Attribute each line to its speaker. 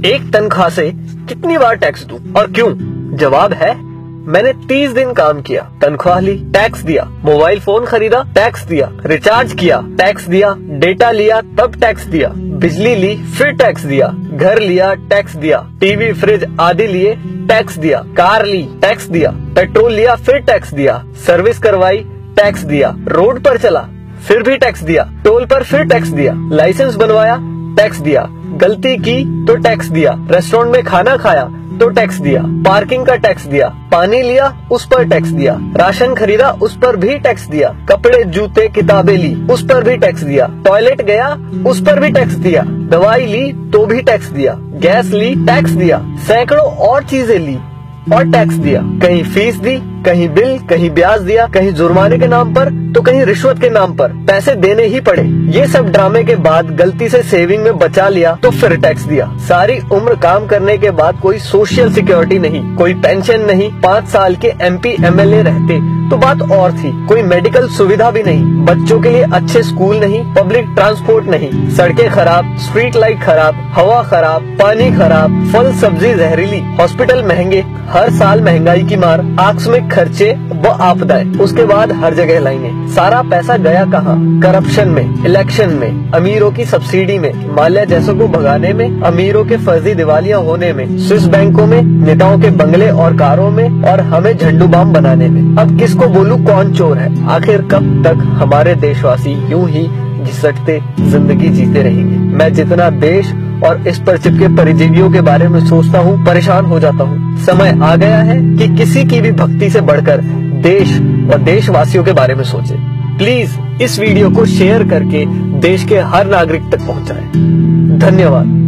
Speaker 1: एक तनख्वाह से कितनी बार टैक्स दूं और क्यों? जवाब है, मैंने 30 दिन काम किया, तनख्वाह ली, टैक्स दिया, मोबाइल फोन खरीदा, टैक्स दिया, रिचार्ज किया, टैक्स दिया, डेटा लिया तब टैक्स दिया, बिजली ली फिर टैक्स दिया, घर लिया टैक्स दिया, टीवी फ्रिज आदि लिए टैक्स दिया, कार ली टैक्स दिया, पेट्रोल लिया फिर टैक्स दिया, सर्विस करवाई टैक्स दिया, रोड पर चला फिर भी टैक्स दिया, टोल पर फिर टैक्स दिया, लाइसेंस बनवाया टैक्स दिया, गलती की तो टैक्स दिया, रेस्टोरेंट में खाना खाया तो टैक्स दिया, पार्किंग का टैक्स दिया, पानी लिया उस पर टैक्स दिया, राशन खरीदा उस पर भी टैक्स दिया, कपड़े जूते किताबें ली उस पर भी टैक्स दिया, टॉयलेट गया उस पर भी टैक्स दिया, दवाई ली तो भी टैक्स दिया, गैस ली टैक्स दिया, सैकड़ों और चीजें ली और टैक्स दिया, कहीं फीस दी, कहीं बिल, कहीं ब्याज दिया, कहीं जुर्माने के नाम पर तो कहीं रिश्वत के नाम पर पैसे देने ही पड़े। ये सब ड्रामे के बाद गलती से सेविंग में बचा लिया तो फिर टैक्स दिया। सारी उम्र काम करने के बाद कोई सोशल सिक्योरिटी नहीं, कोई पेंशन नहीं, 5 साल के MP MLA रहते तो बात और थी, कोई मेडिकल सुविधा भी नहीं, बच्चों के लिए अच्छे स्कूल नहीं, पब्लिक ट्रांसपोर्ट नहीं, सड़कें खराब, स्ट्रीट लाइट खराब, हवा खराब, पानी खराब, फल सब्जी जहरीली, हॉस्पिटल महंगे, हर साल महंगाई की मार, आकस्मिक खर्चे व आपदाएं, उसके बाद हर जगह लाइनें। सारा पैसा गया कहाँ? करप्शन में, इलेक्शन में, अमीरों की सब्सिडी में, माल्या जैसों को भगाने में, अमीरों के फर्जी दिवालिया होने में, स्विस बैंकों में, नेताओं के बंगले और कारों में और हमें झंडू बाम बनाने में। अब किसको बोलूं कौन चोर है? आखिर कब तक हमारे देशवासी यूं ही घिसटते जिंदगी जीते रहेंगे? मैं जितना देश और इस पर चिपके परिजीवियों के बारे में सोचता हूँ, परेशान हो जाता हूँ। समय आ गया है कि किसी की भी भक्ति से बढ़कर देश और देशवासियों के बारे में सोचे। प्लीज इस वीडियो को शेयर करके देश के हर नागरिक तक पहुँचाएं। धन्यवाद।